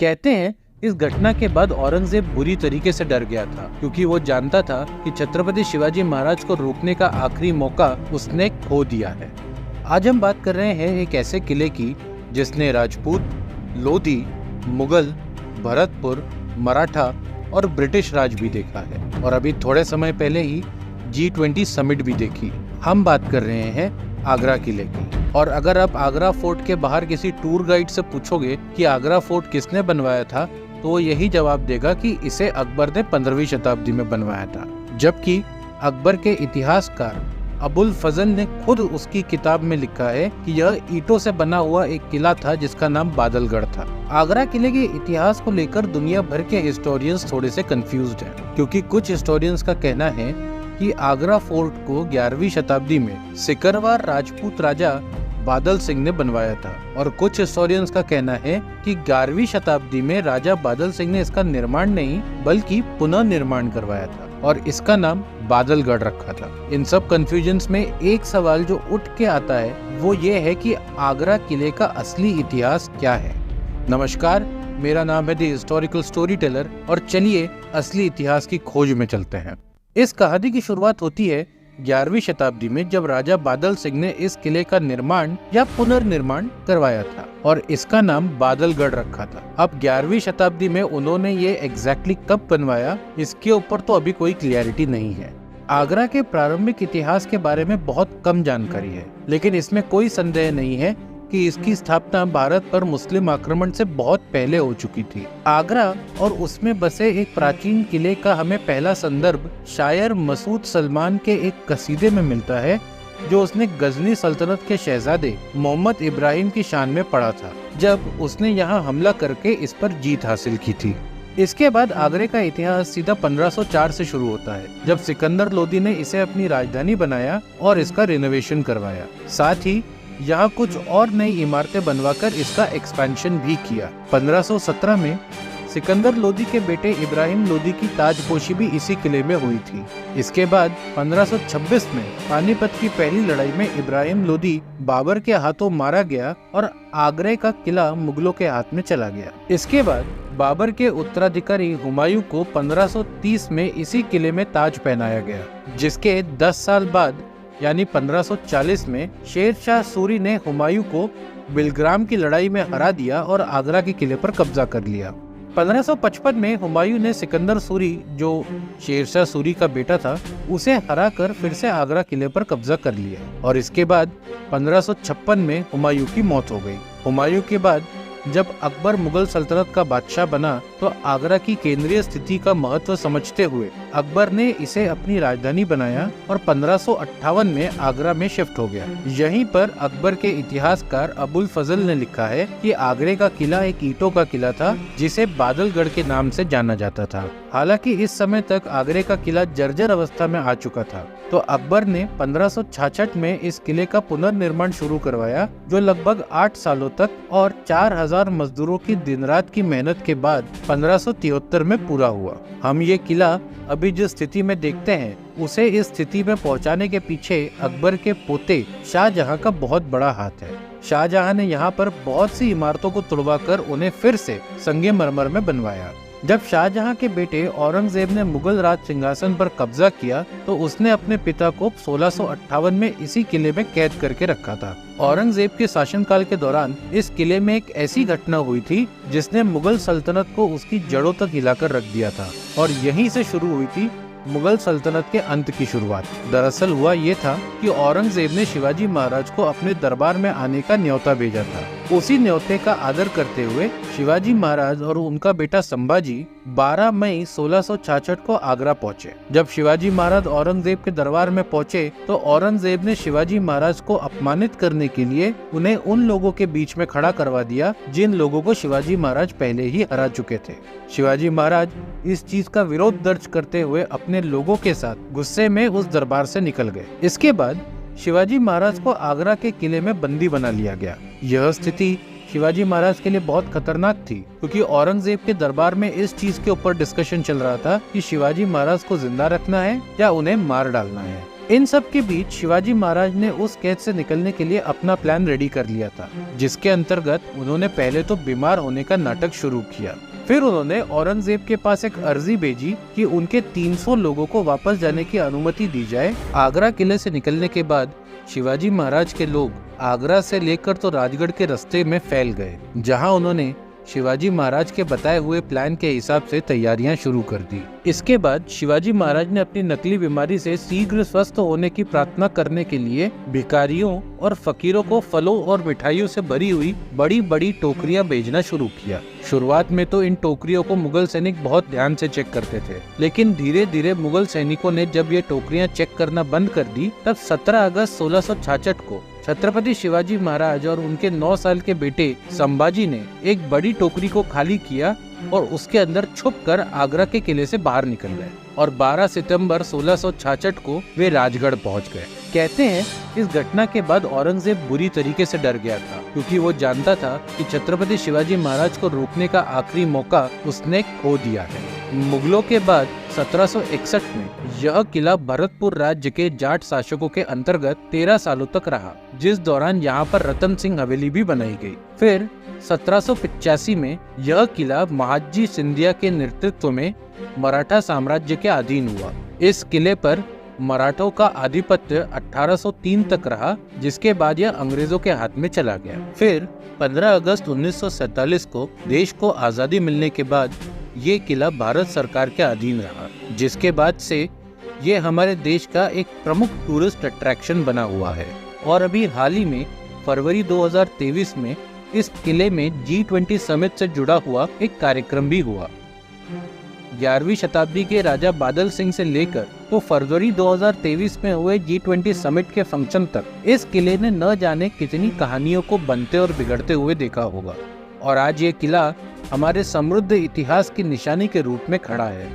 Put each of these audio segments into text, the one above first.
कहते हैं इस घटना के बाद औरंगजेब बुरी तरीके से डर गया था, क्योंकि वो जानता था कि छत्रपति शिवाजी महाराज को रोकने का आखिरी मौका उसने खो दिया है। आज हम बात कर रहे हैं एक ऐसे किले की जिसने राजपूत, लोधी, मुगल, भरतपुर, मराठा और ब्रिटिश राज भी देखा है और अभी थोड़े समय पहले ही G20 समिट भी देखी। हम बात कर रहे हैं आगरा किले की। और अगर आप आगरा फोर्ट के बाहर किसी टूर गाइड से पूछोगे कि आगरा फोर्ट किसने बनवाया था, तो वो यही जवाब देगा कि इसे अकबर ने 15वीं शताब्दी में बनवाया था। जबकि अकबर के इतिहासकार अबुल फजल ने खुद उसकी किताब में लिखा है कि यह ईंटों से बना हुआ एक किला था जिसका नाम बादलगढ़ था। आगरा किले के इतिहास को लेकर दुनिया भर के हिस्टोरियंस थोड़े से कंफ्यूज्ड हैं, क्योंकि कुछ हिस्टोरियंस का कहना है कि आगरा फोर्ट को 11वीं शताब्दी में सिकरवार राजपूत राजा बादल सिंह ने बनवाया था और कुछ हिस्टोरियंस का कहना है कि 11वीं शताब्दी में राजा बादल सिंह ने इसका निर्माण नहीं बल्कि पुनर्निर्माण करवाया था और इसका नाम बादलगढ़ रखा था। इन सब कंफ्यूजन्स में एक सवाल जो उठ के आता है वो ये है कि आगरा किले का असली इतिहास क्या है। नमस्कार, मेरा नाम है द हिस्टोरिकल स्टोरी टेलर और चलिए असली इतिहास की खोज में चलते हैं। इस कहानी की शुरुआत होती है 11वीं शताब्दी में, जब राजा बादल सिंह ने इस किले का निर्माण या पुनर्निर्माण करवाया था और इसका नाम बादलगढ़ रखा था। अब 11वीं शताब्दी में उन्होंने ये एग्जैक्टली कब बनवाया, इसके ऊपर तो अभी कोई क्लियरिटी नहीं है। आगरा के प्रारंभिक इतिहास के बारे में बहुत कम जानकारी है, लेकिन इसमें कोई संदेह नहीं है कि इसकी स्थापना भारत पर मुस्लिम आक्रमण से बहुत पहले हो चुकी थी। आगरा और उसमें बसे एक प्राचीन किले का हमें पहला संदर्भ शायर मसूद सलमान के एक कसीदे में मिलता है, जो उसने गजनी सल्तनत के शहजादे मोहम्मद इब्राहिम की शान में पढ़ा था, जब उसने यहाँ हमला करके इस पर जीत हासिल की थी। इसके बाद आगरे का इतिहास सीधा 1504 से शुरू होता है, जब सिकंदर लोदी ने इसे अपनी राजधानी बनाया और इसका रिनोवेशन करवाया। साथ ही यहाँ कुछ और नई इमारतें बनवाकर इसका एक्सपेंशन भी किया। 1517 में सिकंदर लोदी के बेटे इब्राहिम लोदी की ताजपोशी भी इसी किले में हुई थी। इसके बाद 1526 में पानीपत की पहली लड़ाई में इब्राहिम लोदी बाबर के हाथों मारा गया और आगरे का किला मुगलों के हाथ में चला गया। इसके बाद बाबर के उत्तराधिकारी हुमायूं को 1530 में इसी किले में ताज पहनाया गया, जिसके 10 साल बाद यानी 1540 में शेर शाह सूरी ने हुमायूं को बिलग्राम की लड़ाई में हरा दिया और आगरा के किले पर कब्जा कर लिया। 1555 में हुमायूं ने सिकंदर सूरी, जो शेर शाह सूरी का बेटा था, उसे हराकर फिर से आगरा किले पर कब्जा कर लिया और इसके बाद 1556 में हुमायूं की मौत हो गई। हुमायूं के बाद जब अकबर मुगल सल्तनत का बादशाह बना तो आगरा की केंद्रीय स्थिति का महत्व समझते हुए अकबर ने इसे अपनी राजधानी बनाया और 1558 में आगरा में शिफ्ट हो गया। यहीं पर अकबर के इतिहासकार अबुल फजल ने लिखा है कि आगरे का किला एक ईंटों का किला था जिसे बादलगढ़ के नाम से जाना जाता था। हालांकि इस समय तक आगरे का किला जर्जर अवस्था में आ चुका था, तो अकबर ने 1566 में इस किले का पुनर्निर्माण शुरू करवाया, जो लगभग 8 सालों तक और 4000 मजदूरों की दिन रात की मेहनत के बाद 1573 में पूरा हुआ। हम ये किला अभी जिस स्थिति में देखते हैं, उसे इस स्थिति में पहुंचाने के पीछे अकबर के पोते शाहजहां का बहुत बड़ा हाथ है। शाहजहां ने यहाँ पर बहुत सी इमारतों को तुड़वाकर उन्हें फिर से संगमरमर में बनवाया। जब शाहजहां के बेटे औरंगजेब ने मुगल राज सिंहासन पर कब्जा किया तो उसने अपने पिता को 1658 में इसी किले में कैद करके रखा था। औरंगजेब के शासनकाल के दौरान इस किले में एक ऐसी घटना हुई थी जिसने मुगल सल्तनत को उसकी जड़ों तक हिलाकर रख दिया था और यहीं से शुरू हुई थी मुगल सल्तनत के अंत की शुरुआत। दरअसल हुआ ये था कि औरंगजेब ने शिवाजी महाराज को अपने दरबार में आने का न्योता भेजा था। उसी न्योते का आदर करते हुए शिवाजी महाराज और उनका बेटा संभाजी 12 मई 1666 को आगरा पहुंचे। जब शिवाजी महाराज औरंगजेब के दरबार में पहुंचे तो औरंगजेब ने शिवाजी महाराज को अपमानित करने के लिए उन्हें उन लोगों के बीच में खड़ा करवा दिया जिन लोगों को शिवाजी महाराज पहले ही हरा चुके थे। शिवाजी महाराज इस चीज का विरोध दर्ज करते हुए अपने लोगों के साथ गुस्से में उस दरबार से निकल गए। इसके बाद शिवाजी महाराज को आगरा के किले में बंदी बना लिया गया। यह स्थिति शिवाजी महाराज के लिए बहुत खतरनाक थी, क्योंकि औरंगजेब के दरबार में इस चीज के ऊपर डिस्कशन चल रहा था कि शिवाजी महाराज को जिंदा रखना है या उन्हें मार डालना है। इन सब के बीच शिवाजी महाराज ने उस कैद से निकलने के लिए अपना प्लान रेडी कर लिया था, जिसके अंतर्गत उन्होंने पहले तो बीमार होने का नाटक शुरू किया। फिर उन्होंने औरंगजेब के पास एक अर्जी भेजी कि उनके 300 लोगों को वापस जाने की अनुमति दी जाए। आगरा किले से निकलने के बाद शिवाजी महाराज के लोग आगरा से लेकर तो राजगढ़ के रास्ते में फैल गए, जहां उन्होंने शिवाजी महाराज के बताए हुए प्लान के हिसाब से तैयारियां शुरू कर दी। इसके बाद शिवाजी महाराज ने अपनी नकली बीमारी से शीघ्र स्वस्थ होने की प्रार्थना करने के लिए भिखारियों और फकीरों को फलों और मिठाइयों से भरी हुई बड़ी बड़ी टोकरियां भेजना शुरू किया। शुरुआत में तो इन टोकरियों को मुगल सैनिक बहुत ध्यान से चेक करते थे, लेकिन धीरे धीरे मुगल सैनिकों ने जब ये टोकरियां चेक करना बंद कर दी, तब 17 अगस्त 1666 को छत्रपति शिवाजी महाराज और उनके 9 साल के बेटे संभाजी ने एक बड़ी टोकरी को खाली किया और उसके अंदर छुपकर आगरा के किले से बाहर निकल गए और 12 सितंबर 1666 को वे राजगढ़ पहुंच गए। कहते हैं इस घटना के बाद औरंगजेब बुरी तरीके से डर गया था, क्योंकि वो जानता था कि छत्रपति शिवाजी महाराज को रोकने का आखिरी मौका उसने खो दिया है। मुगलों के बाद 1761 में यह किला भरतपुर राज्य के जाट शासकों के अंतर्गत 13 सालों तक रहा, जिस दौरान यहाँ पर रतन सिंह हवेली भी बनाई गई। फिर 1785 में यह किला महादजी सिंधिया के नेतृत्व में मराठा साम्राज्य के अधीन हुआ। इस किले पर मराठों का आधिपत्य 1803 तक रहा, जिसके बाद यह अंग्रेजों के हाथ में चला गया। फिर 15 अगस्त 1947 को देश को आजादी मिलने के बाद ये किला भारत सरकार के अधीन रहा, जिसके बाद से ये हमारे देश का एक प्रमुख टूरिस्ट अट्रैक्शन बना हुआ है। और अभी हाल ही में फरवरी 2023 में इस किले में G20 समिट से जुड़ा हुआ एक कार्यक्रम भी हुआ। 11वीं शताब्दी के राजा बादल सिंह से लेकर तो फरवरी 2023 में हुए G20 समिट के फंक्शन तक इस किले ने न जाने कितनी कहानियों को बनते और बिगड़ते हुए देखा होगा। और आज ये किला हमारे समृद्ध इतिहास की निशानी के रूप में खड़ा है।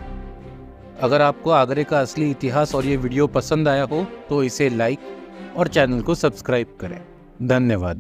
अगर आपको आगरे का असली इतिहास और ये वीडियो पसंद आया हो तो इसे लाइक और चैनल को सब्सक्राइब करें। धन्यवाद।